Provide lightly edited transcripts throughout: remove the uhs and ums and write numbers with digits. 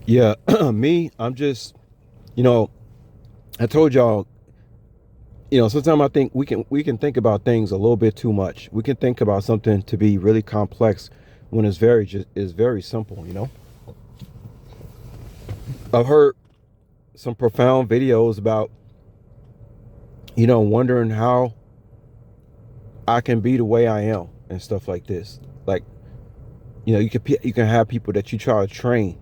Yeah, me, I'm just, you know, I told y'all, sometimes I think we can think about things a little bit too much. We can think about something to be really complex when it's very simple. I've heard some profound videos about, wondering how I can be the way I am and stuff like this. Like, you can have people that you try to train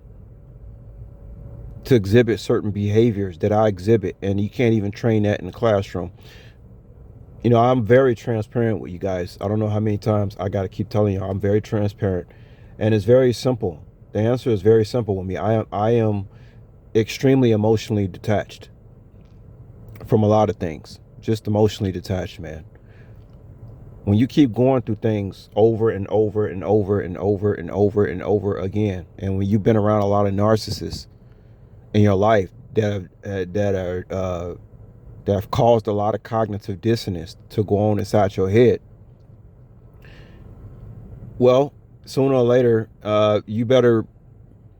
to exhibit certain behaviors that I exhibit, and you can't even train that in the classroom. I'm very transparent with you guys. I don't know how many times I got to keep telling you I'm very transparent, and it's very simple. The answer is very simple with me. I am extremely emotionally detached from a lot of things. Just emotionally detached, man. When you keep going through things over and over and over and over and over and over again, and when you've been around a lot of narcissists in your life that have caused a lot of cognitive dissonance to go on inside your head, well, sooner or later, you better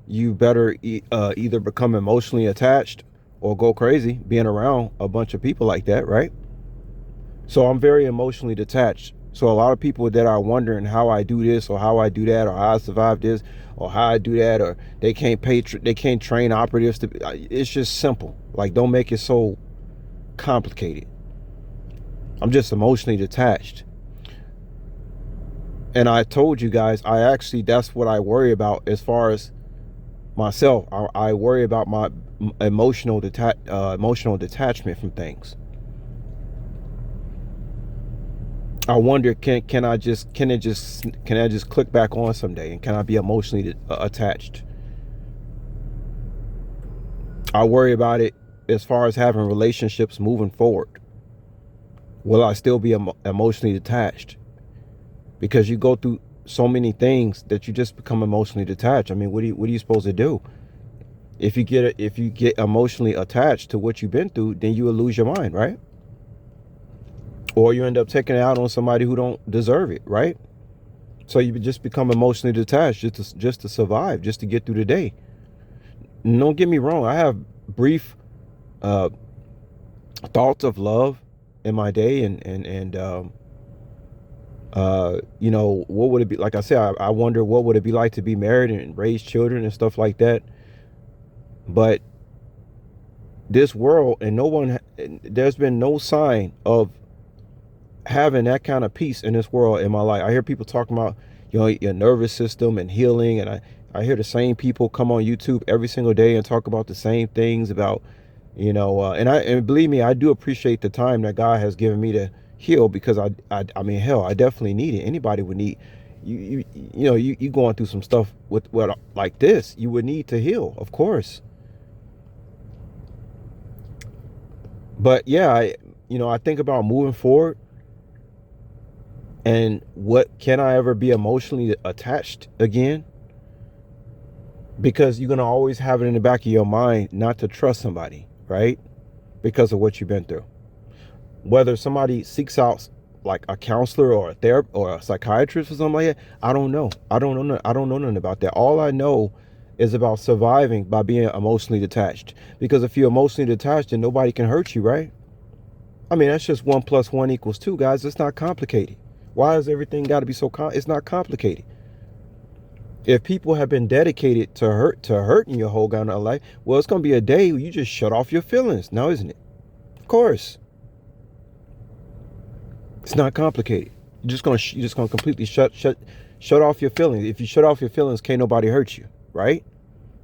either become emotionally attached or go crazy being around a bunch of people like that, right? So I'm very emotionally detached. So a lot of people that are wondering how I do this or how I do that or how I survive this or how I do that, or they can't train operatives to. It's just simple. Like, don't make it so complicated. I'm just emotionally detached. And I told you guys, that's what I worry about as far as myself. I worry about my emotional detachment from things. I wonder, can I just click back on someday, and can I be emotionally attached? I worry about it as far as having relationships moving forward. Will I still be emotionally detached? Because you go through so many things that you just become emotionally detached. I mean, what are you supposed to do? If you get emotionally attached to what you've been through, then you will lose your mind, right? Or you end up taking it out on somebody who don't deserve it, right? So you just become emotionally detached just to survive, just to get through the day. And don't get me wrong, I have brief uh, thoughts of love in my day, and what would it be like? I said, I wonder what would it be like to be married and raise children and stuff like that. But this world, and there's been no sign of having that kind of peace in this world in my life. I hear people talking about, your nervous system and healing, and I hear the same people come on YouTube every single day and talk about the same things about, and believe me, I do appreciate the time that God has given me to heal, because I mean, hell, I definitely need it. Anybody would need. You going through some stuff with what like this, you would need to heal, of course. But yeah, I think about moving forward, and what can I ever be emotionally attached again? Because you're going to always have it in the back of your mind not to trust somebody, right? Because of what you've been through. Whether somebody seeks out like a counselor or a therapist or a psychiatrist or something like that, I don't know. I don't know nothing about that. All I know is about surviving by being emotionally detached. Because if you're emotionally detached, then nobody can hurt you, right? I mean, that's just 1 + 1 = 2, guys. It's not complicated. Why has everything got to be so it's not complicated. If people have been dedicated to hurting your whole goddamn life, well, it's gonna be a day where you just shut off your feelings now, isn't it? Of course. It's not complicated. You're just gonna completely shut off your feelings. If you shut off your feelings, can't nobody hurt you, right?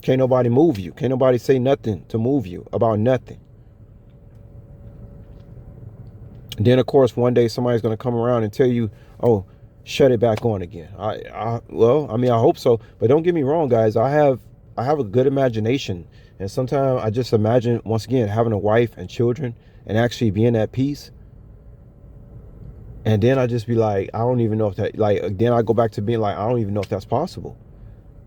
Can't nobody move you. Can't nobody say nothing to move you about nothing. And then, of course, one day somebody's gonna come around and tell you, "Oh, shut it back on again." Well, I mean, I hope so. But don't get me wrong, guys. I have a good imagination, and sometimes I just imagine, once again, having a wife and children and actually being at peace. And then I just be like, I don't even know if that, like, then I go back to being like, I don't even know if that's possible.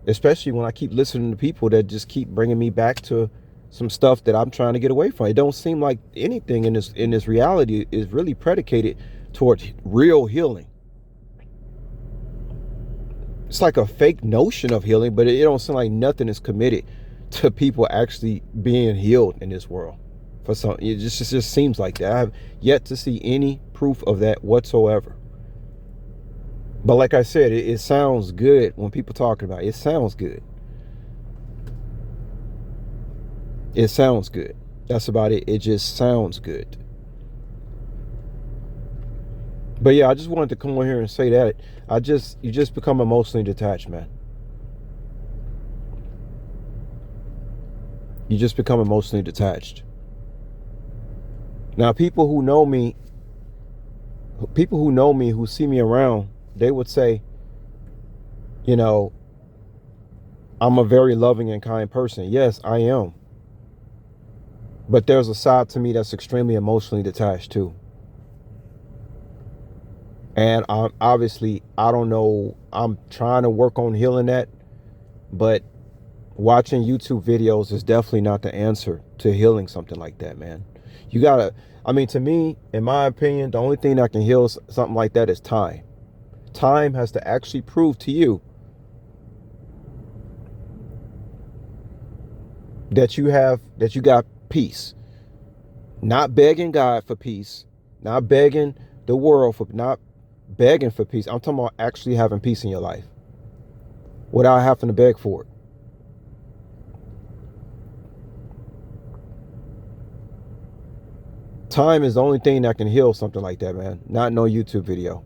Especially when I keep listening to people that just keep bringing me back to some stuff that I'm trying to get away from. It don't seem like anything in this reality is really predicated towards real healing. It's like a fake notion of healing, but it don't seem like nothing is committed to people actually being healed in this world. For some, it just seems like that. I have yet to see any proof of that whatsoever. But like I said, it sounds good when people talking about it. It sounds good. It sounds good. That's about it. It just sounds good. But yeah, I just wanted to come on here and say that you just become emotionally detached, man. You just become emotionally detached. Now, people who know me, who see me around, they would say, you know, I'm a very loving and kind person. Yes, I am. But there's a side to me that's extremely emotionally detached too. And obviously, I don't know. I'm trying to work on healing that, but watching YouTube videos is definitely not the answer to healing something like that, man. You gotta, I mean, to me, in my opinion, the only thing that can heal something like that is time. Time has to actually prove to you that you got peace. Not begging God for peace, not begging the world for, not begging for peace. I'm talking about actually having peace in your life without having to beg for it. Time is the only thing that can heal something like that, man. Not no YouTube video.